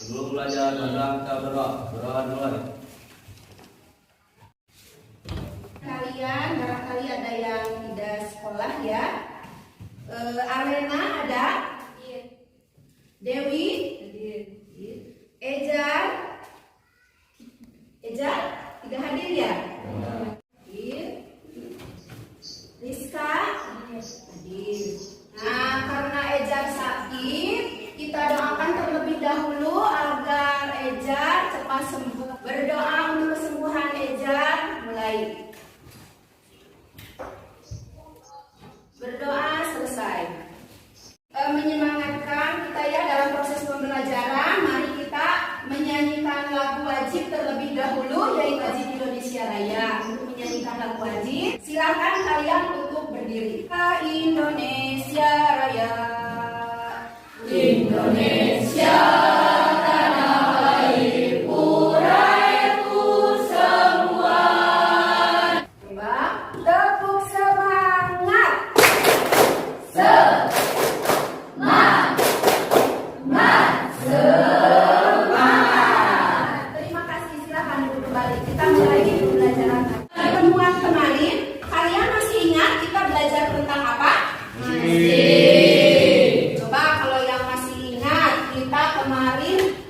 Sebelum belajar, kita berdoa. Berdoa mulai. Kalian, barangkali ada yang tidak sekolah ya. Alena ada? Dewi? Ejar? Tidak hadir ya? Rizka? Hadir. Nah, karena Ejar sakit, kita doakan terlebih dahulu agar Ejar cepat sembuh. Berdoa untuk kesembuhan Ejar. Mulai. Berdoa selesai. Menyemangatkan kita ya dalam proses pembelajaran. Mari kita menyanyikan lagu wajib terlebih dahulu, yaitu wajib Indonesia Raya. Untuk menyanyikan lagu wajib, silakan kalian untuk berdiri. Indonesia Raya, Indonesia.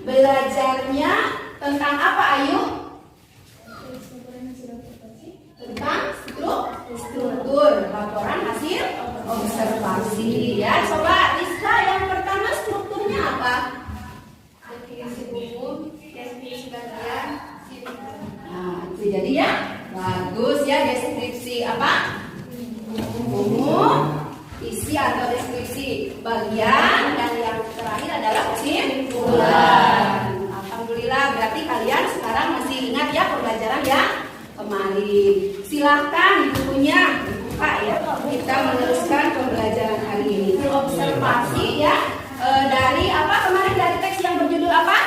Belajarnya tentang apa, Ayu? Tentang struktur laporan hasil observasi ya. Coba Rizka, yang pertama strukturnya apa? Definisi umum, deskripsi bagian. Nah, itu jadi ya. Bagus ya, deskripsi apa? Umum, isi atau deskripsi bagian, dan yang terakhir adalah kesimpulan. Alhamdulillah, berarti kalian sekarang masih ingat ya pembelajaran yang kemarin. Silahkan bukunya dibuka ya. Kita meneruskan pembelajaran hari ini. Observasi ya. Dari apa kemarin, dari teks yang berjudul apa?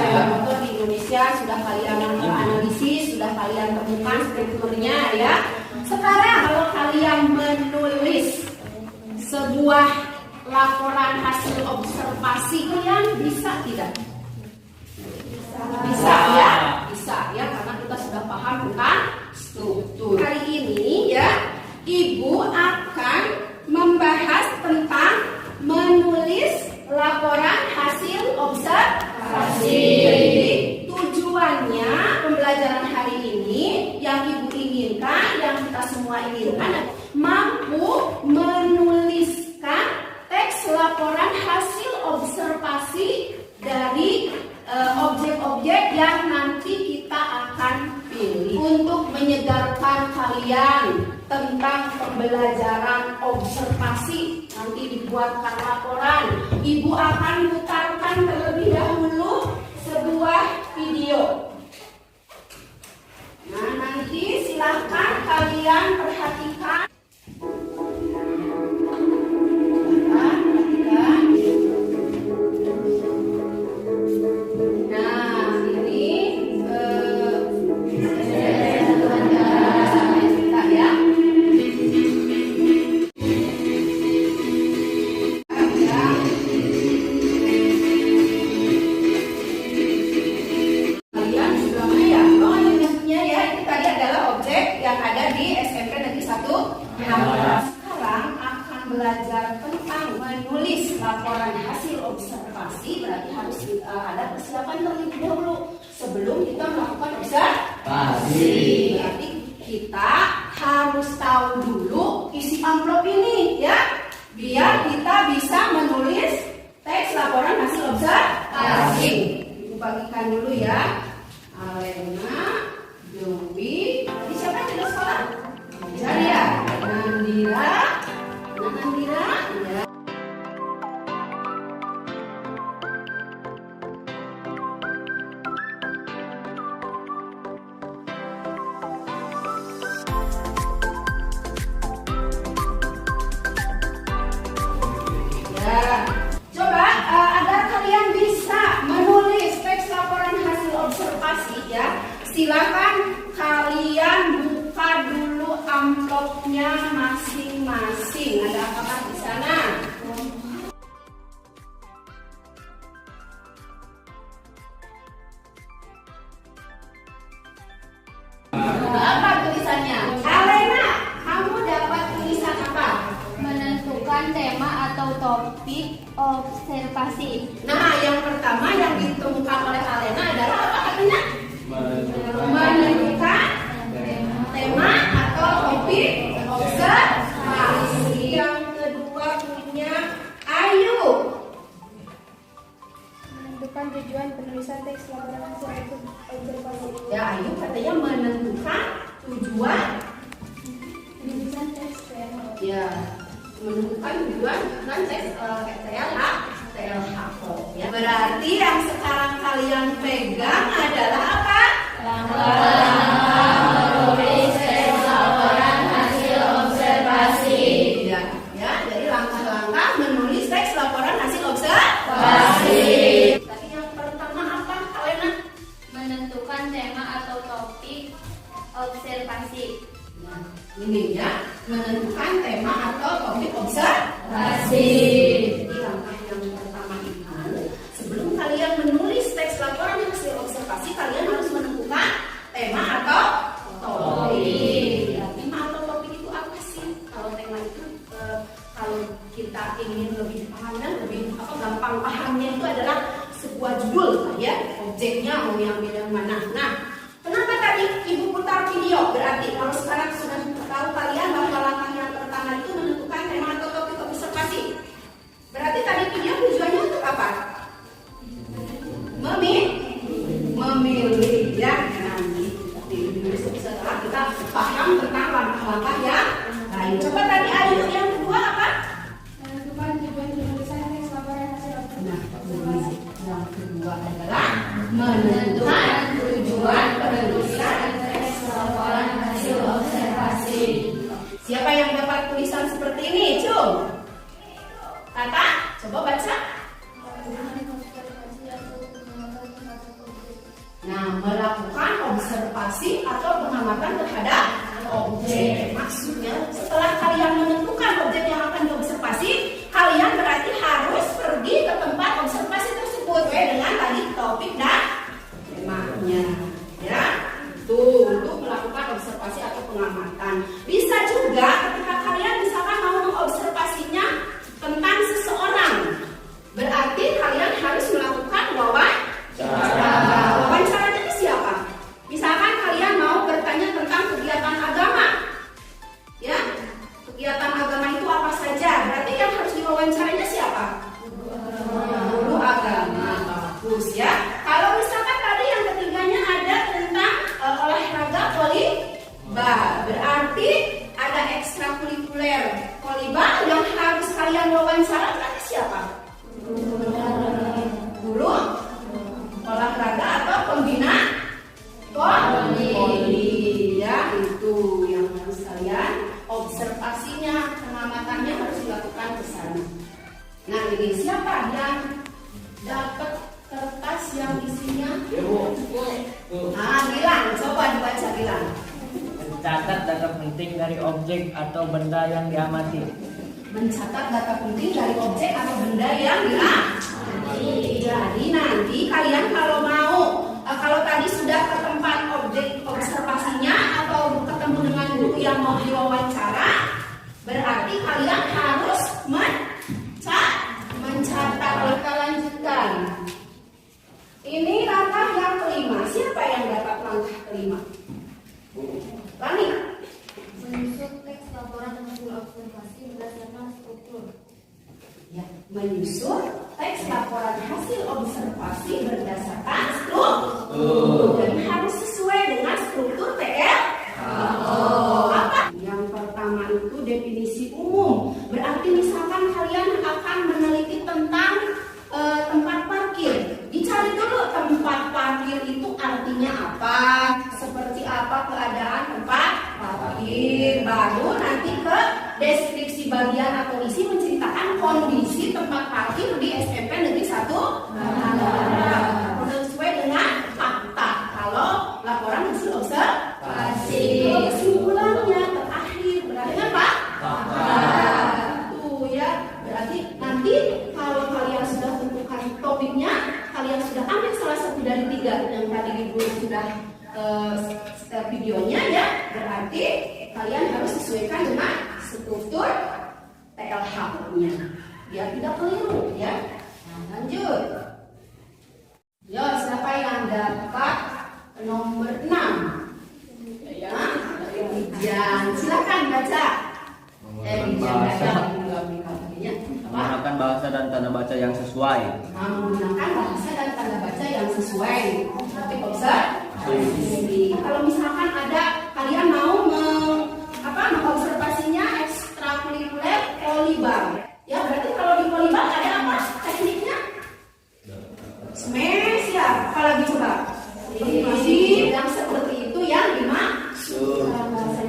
Motor di Indonesia sudah kalian analisis, sudah kalian temukan strukturnya ya. Sekarang kalau kalian menulis sebuah laporan hasil observasi, kalian bisa tidak? Bisa ya? Bisa ya, karena kita sudah paham tentang struktur. Hari ini ya, Ibu akan membahas tentang menulis laporan hasil observasi. Jadi tujuannya pembelajaran hari ini yang Ibu inginkan, yang kita semua inginkan, mampu menuliskan teks laporan hasil observasi dari objek-objek yang nanti kita akan pilih. Untuk menyegarkan kalian tentang pembelajaran observasi, nanti dibuatkan laporan. Ibu akan putarkan terlebih dahulu sebuah video. Nah, nanti silahkan kalian perhatikan. Belajar tentang menulis laporan hasil observasi, berarti harus ada persiapan terlebih dahulu sebelum kita melakukan observasi. Berarti kita harus tahu dulu isi amplop ini ya, biar kita bisa menulis teks laporan hasil observasi. Ibu bagikan dulu ya. Alena, Dewi, tadi siapa yang tidak sekolah? Jaya, Nandira. Nandira, ya. Coba agar kalian bisa menulis teks laporan hasil observasi ya, silakan kalian buka dulu amplopnya masing-masing. Ada apakah di sana? observasi. Nah, yang pertama yang ditemukan oleh Alena adalah apa katanya? Menentukan tema atau topik observasi. Yang kedua punya Ayu. Menentukan tujuan penulisan teks laporan hasil observasi. Ya, Ayu katanya menentukan tujuan. Penulisan teks Ya, menentukan tujuan kan teks TLH. Ya. Berarti yang sekarang kalian pegang adalah apa? menulis teks laporan hasil observasi. Ya, jadi langkah-langkah menulis teks laporan hasil observasi. Tadi yang pertama apa, Alena? Menentukan tema atau topik observasi. Nah, ini ya, menentukan tema atau topik observasi. Jadi langkah yang pertama itu, sebelum kalian menulis teks laporan hasil observasi, kalian harus menentukan tema atau topik. Ya, tema atau topik itu apa sih? Kalau tema itu, kalau kita ingin lebih paham dan lebih gampang pahamnya itu adalah sebuah judul, ya, objeknya mau yang bidang mana. Nah, kenapa tadi Ibu putar video? Berarti kalau sekarang sudah tahu kalian bahwa langkah yang pertama itu menentukan tema atau topik observasi. Berarti tadi video tujuannya untuk apa? Memilih, ya. Setelah kita paham tentang langkah-langkah yang lain. Coba tadi Ayu yang kedua apa? Menentukan tujuan penulisan teks laporan hasil observasi. Yang kedua adalah menentukan tujuan penulisan teks laporan hasil observasi. Siapa yang dapat tulisan seperti ini? Cung. Kakak, coba baca. Nah, melakukan observasi atau pengamatan terhadap objek. Maksudnya, setelah kalian menentukan objek yang akan diobservasi, kalian berarti harus pergi ke tempat observasi tersebut dengan tadi topik dan temanya. Ya, tuh untuk melakukan observasi atau pengamatan. Bisa juga ketika kalian misalkan mau mengobservasinya tentang seseorang, berarti kalian harus melakukan wawancara. Wawancaranya itu siapa? Misalkan kalian mau bertanya tentang kegiatan agama, ya, kegiatan agama itu apa saja? Berarti yang harus diwawancaranya siapa? Guru agama. Bagus, ya. Kalau misalkan tadi yang ketiganya ada tentang olahraga volleyball, berarti ada ekstrakurikuler volleyball yang harus kalian wawancara. Berarti siapa? Guru olahraga atau pembina voli, ya, itu yang harus kalian observasinya, pengamatannya harus dilakukan ke sana. Nah, ini siapa yang dapat kertas yang isinya? Nah, Gilang, coba dibaca Gilang. Mencatat data penting dari objek atau benda yang diamati. Mencatat data penting dari objek atau benda yang diamati. Jadi nanti kalian kalau mau, kalau tadi sudah ke tempat objek observasinya atau ketemu dengan guru yang mau diwawancara, berarti kalian harus mencatat. Kita lanjutkan. Ini langkah yang kelima. Siapa yang dapat langkah kelima? Rani. Menyusun teks laporan hasil observasi berdasarkan struktur. Ya, menyusun teks laporan hasil observasi berdasarkan struktur dan harus sesuai dengan struktur TLH. Apa? Yang pertama itu definisi umum. Berarti misalkan kalian akan meneliti tentang tempat parkir. Dicari dulu tempat parkir itu artinya apa, seperti apa keadaan tempat parkir. Baru nanti ke deskripsi bagian atau isi menceritakan kondisi tempat parkir di SMP Negeri 1 sesuai dengan fakta. Kalau laporan hasil observasi, kesimpulannya terakhir berarti apa? Fakta. Tuh ya, berarti nanti kalau kalian sudah tentukan topiknya, kalian sudah ambil salah satu dari 3 yang tadi Ibu sudah videonya, ya, berarti kalian harus sesuaikan dengan struktur TLH-nya. biar tidak keliru ya. Nah, lanjut. Yo, siapa yang dapat nomor 6? Ya, Wijan. Silakan baca. Menggunakan bahasa dan tanda baca yang sesuai. Menggunakan bahasa dan tanda baca yang sesuai. Tapi observasi. Kalau misalkan ada kalian mau mengobservasinya ekstrakurikuler volleyball. Ya, berarti kalau di volleyball ada apa tekniknya? Smash ya. Apalagi coba? Masih yang seperti itu yang dimaksud.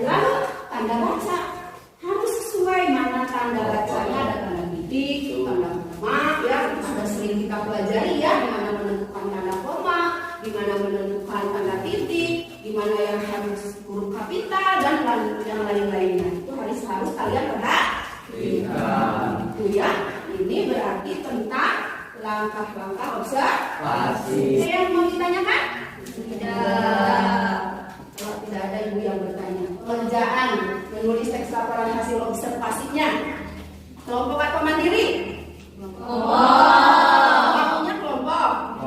Lalu tanda baca harus sesuai, mana tanda bacanya, ada tanda titik, tanda koma, ya sudah sering kita pelajari ya, di mana menentukan tanda koma, di mana menentukan tanda titik, di mana yang harus huruf kapital dan yang lain-lainnya. Itu harus kalian perhatikan. Itu ya. Ini berarti tentang langkah-langkah observasi. Ada yang mau ditanyakan? Tidak. Kalau tidak ada ibu yang bertanya. Pekerjaan menulis teks laporan hasil observasinya. Kelompok atau mandiri? Maunya kelompok.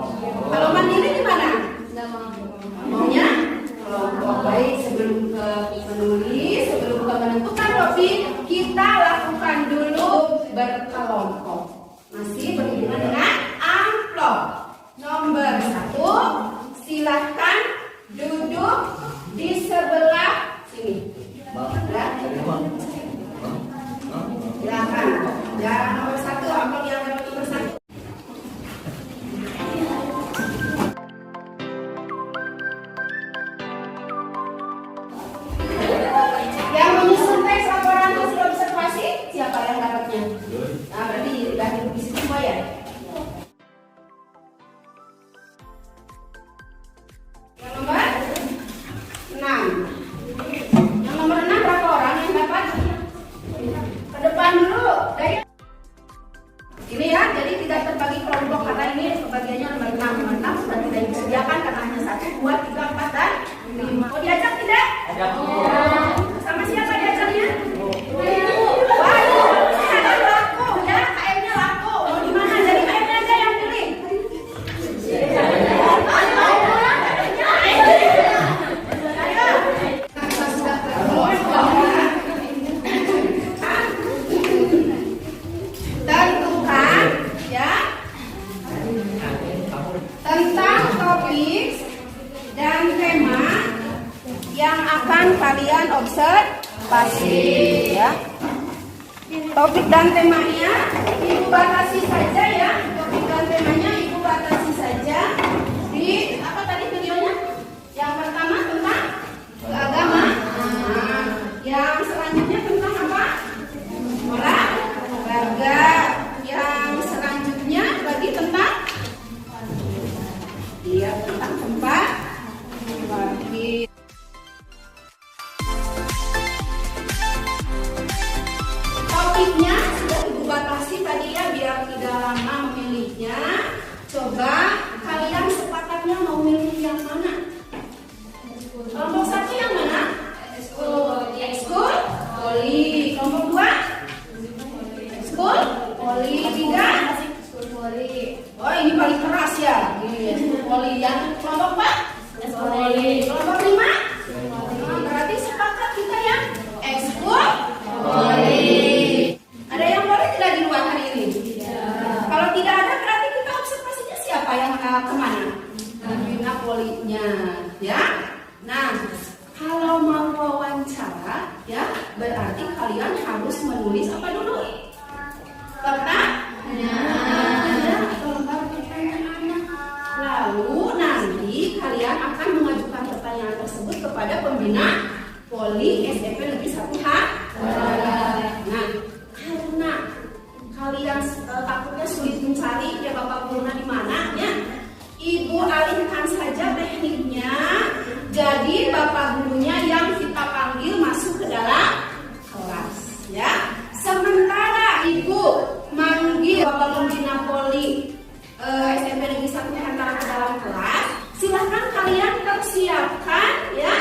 Kalau mandiri gimana? Maunya kelompok. Baik, sebelum ke menulis, sebelum ke menentukan topik, kita lakukan dulu berkelompok. Masih berhubungan dengan amplop. Nomor 1, silahkan duduk di sebelah sini. Silakan. Ya, nomor 1, amplop yang dapat nomor 1. Yang menyusun teks laporan hasil observasi, siapa yang dapatnya? Nah, berarti udah duduk di situ semua ya. Yang nomor 6. Yang nomor 6 berapa orang yang dapat? Ke depan dulu. Dari ini ya, jadi tidak terbagi kelompok karena ini pembagiannya nomor 6. Nomor 6 sudah tidak disediakan karena hanya 1, 2, 3, 4, dan 5. Mau diajak tidak? Ajak. Sama siapa diajaknya? Waduh, ada laku ya, KM-nya laku. Mau di mana? Jadi KM-nya aja yang pilih. Tentukan ya tentang topik dan tema yang akan kalian observasi ya. Topik dan temanya ibu batasi saja ya. Topik dan temanya ibu batasi saja di apa tadi videonya? Yang pertama tentang agama. Yang selanjutnya tentang apa? Olahraga. Yang selanjutnya lagi tentang tentang tempat bagi. Topiknya sudah ibu batasi tadi ya, biar tidak lama memilihnya. Coba kalian sepakatnya mau milih yang mana? Kelompok 1 yang mana? Ekskul, poli. Kelompok 2? Ekskul, poli. 3? Oh, ini paling keras ya. Ini ekskul, poli. Yang kelompok 4? Poli. Kelompok 5? Berarti sepakat kita ya? Ekskul, poli. Ada yang boleh tidak di luar hari ini? Kalau tidak ada, berarti kita observasinya siapa yang kemana? Bina polinya, ya. Nah, kalau mau wawancara, ya, berarti kalian harus menulis apa dulu? Pertanyaan. Lalu nanti kalian akan mengajukan pertanyaan tersebut kepada pembina Poli SMP Negeri 1H. Nah, karena kalian takutnya sulit mencari ya Bapak Guru di mana ya, Ibu alihkan saja tekniknya. Jadi Bapak gurunya yang kita panggil masuk ke dalam kelas ya. Sementara Ibu manggil Bapak Pembina Poli SMP Negeri 1 Antara ke dalam kelas, silahkan kalian persiapkan ya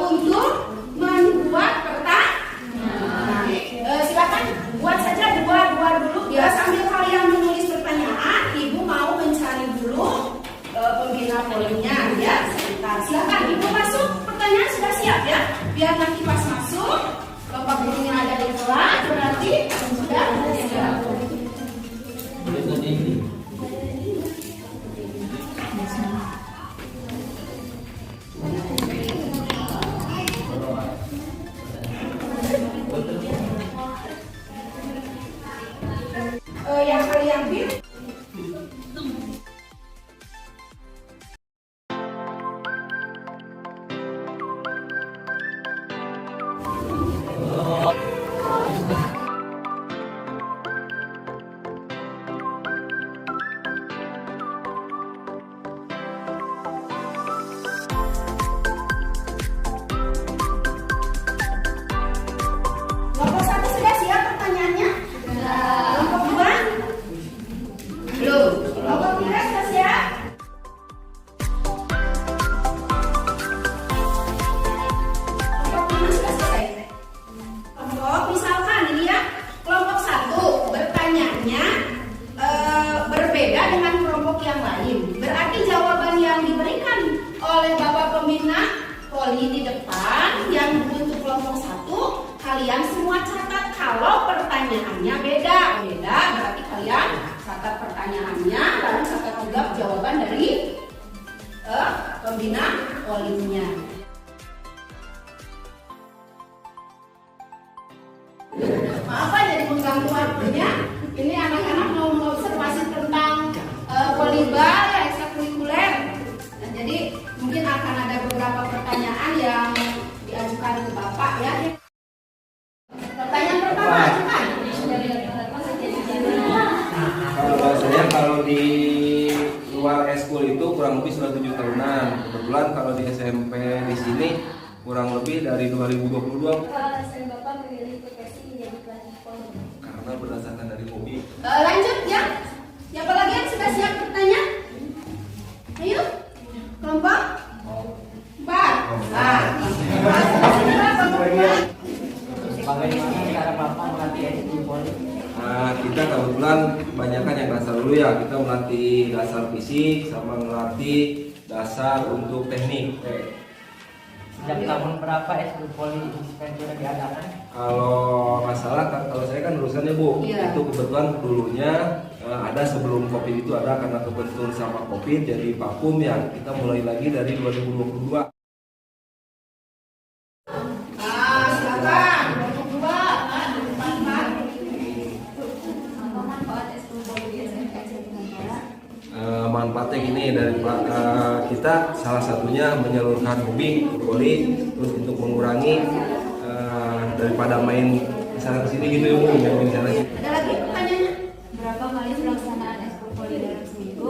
untuk membuat pertanyaan. yang pilih. Kelompok 1 sudah siap pertanyaannya? Kelompok 2? Belum. Kelompok 3 sudah siap? Kelompok 5 sudah selesai? Kelompok, misalkan ini ya, kelompok 1 bertanyanya berbeda dengan kelompok yang lain. Berarti jawaban yang diberikan oleh Bapak Pembina Poli di depan yang untuk kelompok 1 kalian semua catat. Kalau pertanyaannya beda berarti kalian catat pertanyaannya lalu catat juga jawaban dari pembina polinya. Maaf ya jadi mengganggu waktunya. Ini anak-anak mau mengobservasi tentang polibal ya, ekstrakurikuler. Nah, jadi mungkin akan ada beberapa pertanyaan yang diajukan ke Bapak ya. Pertanyaan pertama, cepat. Kalau saya di luar eskul itu kurang lebih sudah 7 tahunan. Kebetulan kalau di SMP di sini kurang lebih dari 2022. Kalau alasan Bapak memilih profesi menjadi pelatih poli? Karena berdasarkan dari hobi. Lanjut ya. Siapa lagi yang sudah siap bertanya? Ayo, kelompok 4. Bagaimana cara Bapak melatih eskul poli? Kita kebetulan kebanyakan yang dasar dulu ya. Kita melatih dasar fisik sama melatih dasar untuk teknik. Sejak tahun berapa eskul poli Ventura diadakan? Kalau masalah kalau saya kan lulusannya Bu, Iya. itu kebetulan dulunya ada sebelum Covid itu ada karena kebetulan sama Covid jadi vakum ya. Kita mulai lagi dari 2022. Silakan. Kelompok 2. Apa manfaat eskul poli di SMK Jatinegara? Manfaatnya gini dari kita salah satunya menyalurkan hobi voli terus untuk mengurangi daripada main sana kesini gitu ya Bu, main sana sini. Ada lagi pertanyaannya? Berapa kali pelaksanaan eskul poli dalam seminggu?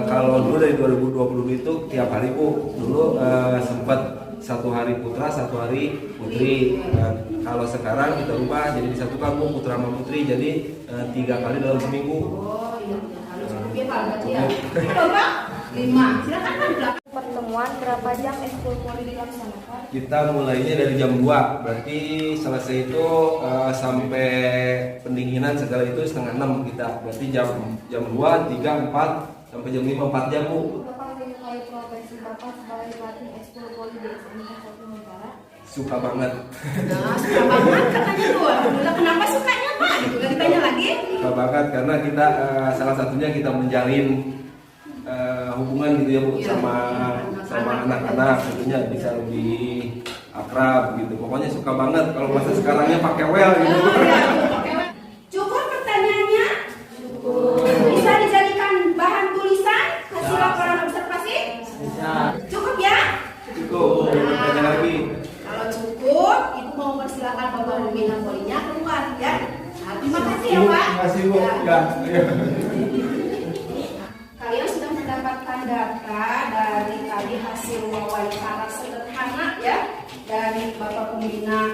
Kalau dulu dari 2020 itu tiap hari Bu, dulu sempat 1 hari putra, 1 hari putri. Kalau sekarang kita ubah jadi disatukan Bu, putra sama putri jadi 3 kali dalam seminggu. Oh iya, harus cukup ya Pak berarti ya. Coba 5. Silakan Pak belakang. Pertemuan berapa jam eskul poli dilaksanakan? Kita mulainya dari jam 2, berarti selesai itu sampai pendinginan segala itu setengah 6 kita. Berarti jam 2, 3, 4 sampai jam 5, 4 jam Bu. Bapak menyukai profesi Bapak sebagai pelatih eskul poli di SMK Jatinegara? Suka banget. Nah, suka banget katanya tuh. Alhamdulillah, kenapa sukanya Pak? Gitu kan ditanya lagi. Suka banget karena kita salah satunya kita menjalin hubungan gitu ya Bu, Iya. sama anak-anak tentunya bisa lebih akrab gitu. Pokoknya suka banget kalau masa sekarangnya pakai well gitu. Oh, iya, oke. Cukup pertanyaannya? Bisa dijadikan bahan tulisan hasil laporan observasi? Bisa. Cukup ya? Cukup, tanya lagi. Kalau cukup, Ibu mau persilakan Bapak Pembina Polinya keluar ya. Nah, terima kasih ya Pak. Terima kasih Bu. Ya. Ya. Kalian sudah mendapatkan data dari tadi hasil wawancara sederhana ya dari Bapak Pembina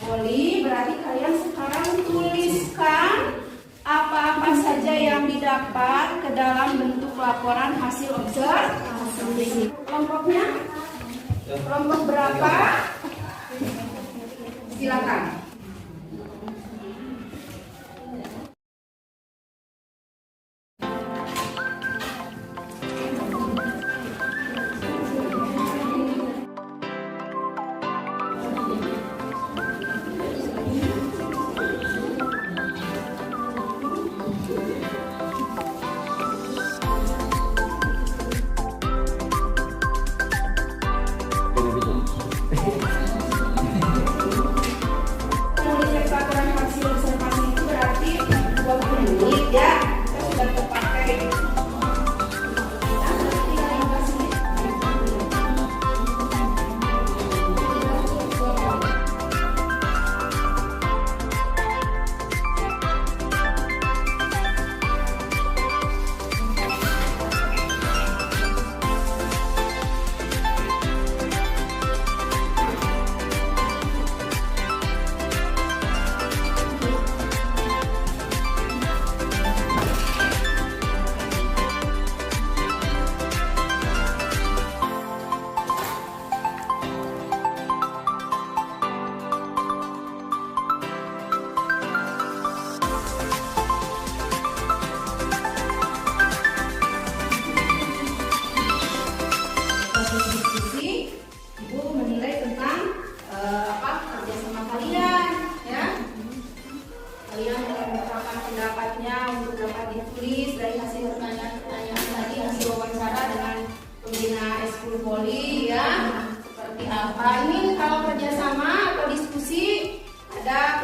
Poli. Berarti kalian sekarang tuliskan apa-apa saja yang didapat ke dalam bentuk laporan hasil observasi. Kelompoknya? Kelompok berapa? Silakan.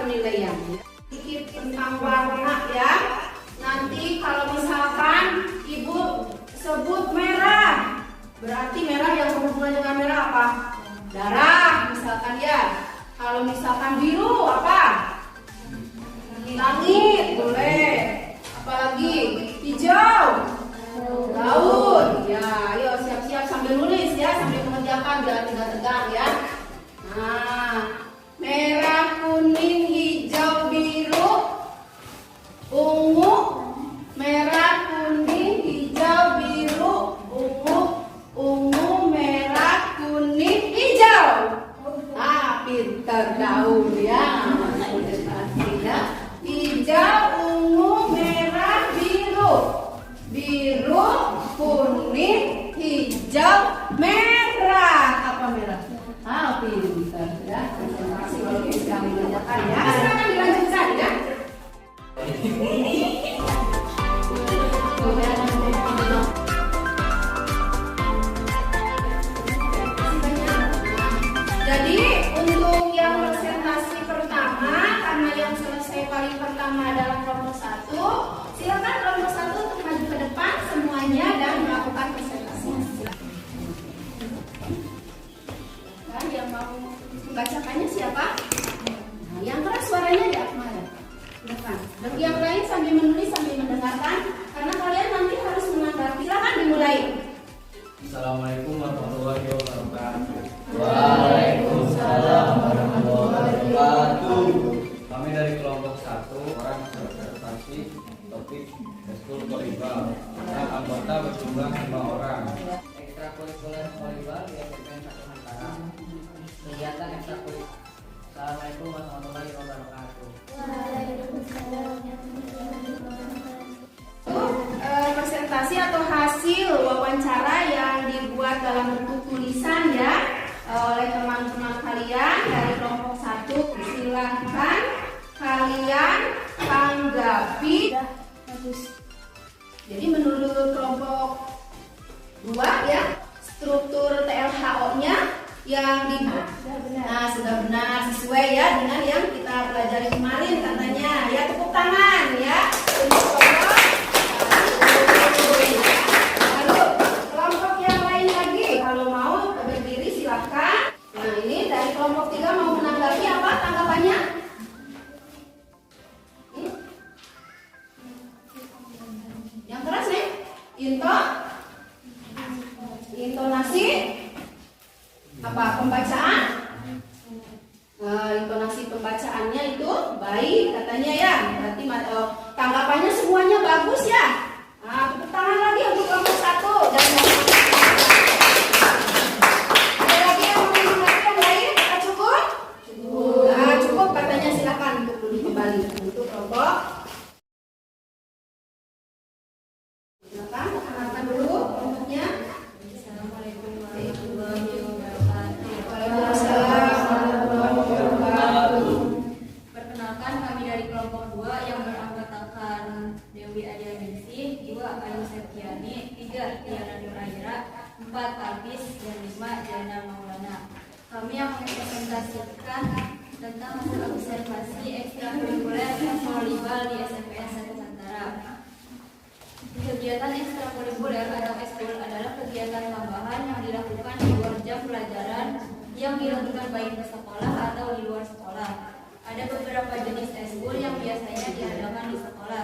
penilaian. Sedikit tentang warna ya. Nanti kalau misalkan ibu sebut merah, berarti merah yang berhubungan dengan merah apa? Darah misalkan ya. Kalau misalkan biru apa? Langit, boleh. Apalagi hijau, laut. Ya, ayo siap-siap sambil nulis ya, sambil mengerjakan biar tidak tegang ya. Nah, merah, kuning, hijau, biru, ungu, merah, kuning, hijau, biru, ungu, merah, kuning, hijau. Ah, pintar Daud ya. Ya. Hijau, ungu, merah, biru, kuning, hijau, merah. Apa merah? Ah, pintar ya. Terima kasih kalau bisa mengerjakan ya. Silakan dilanjutkan ya. Jadi untuk yang presentasi pertama, karena yang selesai paling pertama adalah kelompok 1, silakan kelompok 1 untuk maju ke depan semuanya dan melakukan presentasi. Dan yang mau membacakannya siapa? Nah, yang keras suaranya di Akmal. Depan. Dan yang lain sambil menulis sambil mendengarkan, karena kalian nanti harus menanggapi. Silakan dimulai. Assalamualaikum warahmatullahi wabarakatuh. Waalaikumsalam warahmatullahi wabarakatuh. Kami dari kelompok 1 orang observasi topik ekskul volleyball dan anggota berjumlah 5 orang. Ekstrakurikuler volleyball di SMPN 1 Mantara. Kegiatan ekstrakurikuler. Assalamualaikum warahmatullahi wabarakatuh. Presentasi atau hasil wawancara yang dibuat dalam bentuk tulisan ya oleh teman-teman kalian dari kelompok 1. Silahkan kalian tanggapi. Jadi menurut kelompok 2 ya, struktur TLHO-nya yang dibuat sudah benar sesuai ya dengan yang kita pelajari kemarin katanya ya. Tepuk tangan ya untuk kelompok. Lalu kelompok yang lain lagi kalau mau berdiri silahkan. Nah ini dari kelompok 3 mau menanggapi apa tanggapannya? Yang keras nih, intonasi, apa pembacaan? Intonasi pembacaannya itu baik katanya ya. Berarti tanggapannya semuanya bagus ya. Nah, tepuk tangan lagi untuk kelompok 1 dan ada lagi yang mau menanggapi yang lain? Cukup? Nah, cukup katanya, silakan untuk duduk kembali untuk kelompok. Silakan perkenalkan dulu kelompoknya. Assalamualaikum warahmatullahi wabarakatuh. Waalaikumsalam warahmatullahi wabarakatuh. Perkenalkan, kami dari kelompok 2 yang beranggotakan Dewi Adia Ningsih, 2 Ayu Septiani, 3 Tiana Nuraira, 4 Albis, dan 5 Jana Maulana. Kami yang mempresentasikan tentang hasil observasi ekstrakurikuler volleyball di SMPN 1 Mantara. Kegiatan ekstrakurikuler atau ekskul adalah kegiatan tambahan yang dilakukan di luar jam pelajaran yang dilakukan baik di sekolah atau di luar sekolah. Ada beberapa jenis ekskul yang biasanya diadakan di sekolah.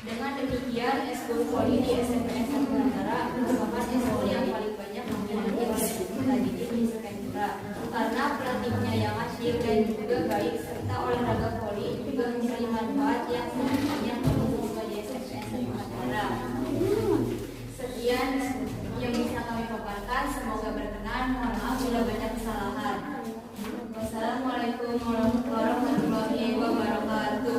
Dengan demikian, ekskul voli di SMPN 1 Mantara merupakan ekskul yang paling banyak diminati oleh peserta didik di Sekentra karena pelatihnya yang asyik dan juga baik serta olahraga voli juga memberi manfaat yang sangat banyak bagi siswa di SMPN 1 Mantara. Sekian yang bisa kami paparkan, semoga berkenan. Mohon maaf bila banyak kesalahan. Wassalamualaikum warahmatullahi wabarakatuh.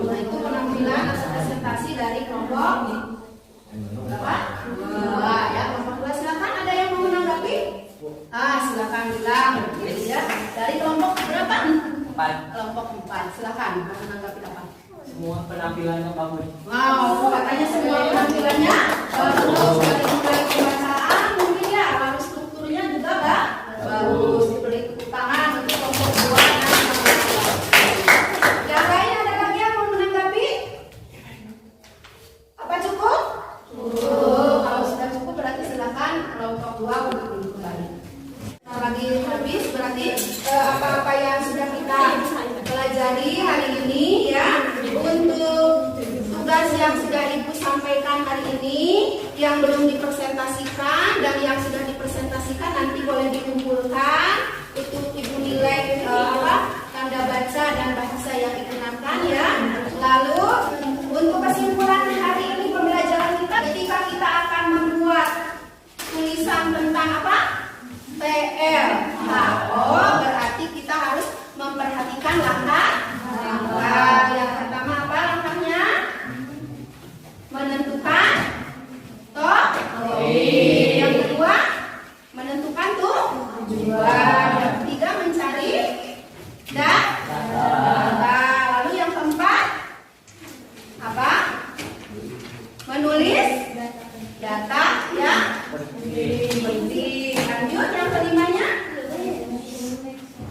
Nah, itu penampilan atau presentasi dari kelompok berapa? 2 ya. Kelompok 2 silakan, ada yang mau menanggapi? Silakan bilang ya. Dari kelompok berapa? 4. Kelompok 4 silakan mau menanggapi apa? Semua penampilannya bagus. Wow, katanya semua penampilannya bagus. Dari mulai pembacaan mungkin ya, lalu strukturnya juga bagus. Diberi tepuk tangan untuk apa-apa yang sudah kita pelajari hari ini ya. Untuk tugas yang sudah Ibu sampaikan hari ini, yang belum dipresentasikan dan yang sudah dipresentasikan nanti boleh dikumpulkan untuk Ibu nilai tanda baca dan bahasa yang digunakan ya. Lalu untuk kesimpulan hari ini pembelajaran kita, ketika kita akan membuat tulisan tentang apa? PLHO, berarti kita harus memperhatikan langkah. Yang pertama apa langkahnya? Menentukan topik. Yang kedua menentukan tujuan. Yang ketiga mencari data. Lalu yang keempat apa? Menulis data ya. Penting. Lanjut yang kelimanya.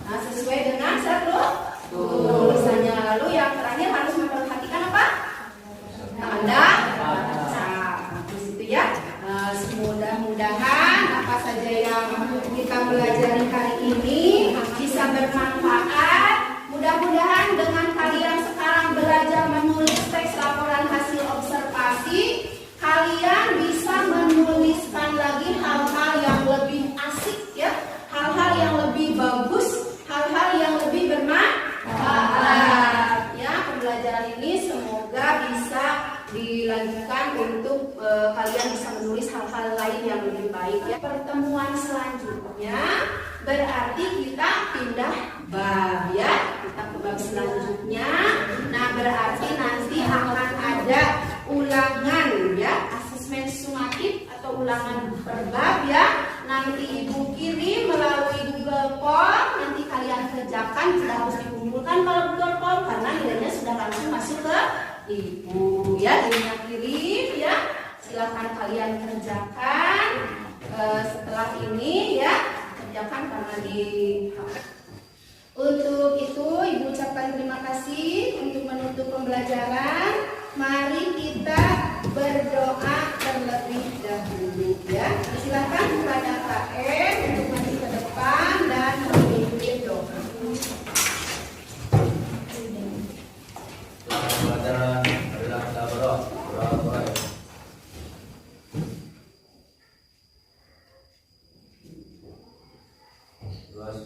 Nah, sesuai dengan tulisannya. Lalu yang terakhir harus memperhatikan apa? Tanda baca. Di situ ya. Mudah-mudahan apa saja yang kita pelajari kali ini bisa bermanfaat. Mudah-mudahan dengan kalian sekarang belajar menulis teks laporan hasil observasi, kalian bisa menuliskan lagi hal-hal yang lebih asik ya, hal-hal yang lebih bagus, hal-hal yang lebih bermanfaat ya. Pembelajaran ini semoga bisa dilanjutkan untuk kalian bisa menulis hal-hal lain yang lebih baik ya. Pertemuan selanjutnya berarti kita pindah bab ya, kita ke bab selanjutnya. Nah, berarti nanti akan ada ulangan ya, asesmen sumatif atau ulangan per bab ya. Nanti Ibu kirim melalui Google Form, nanti kalian kerjakan, sudah harus dikumpulkan kalau Google Form karena nilainya sudah langsung masuk ke Ibu ya. Ininya kirim ya, silakan kalian kerjakan setelah ini ya, kerjakan karena di. Untuk itu Ibu ucapkan terima kasih. Untuk menutup pembelajaran, mari kita berdoa terlebih dahulu ya. Silakan kepada KM untuk maju ke depan dan memimpin doa. Pelajaran adalah kita berdoa. Doa.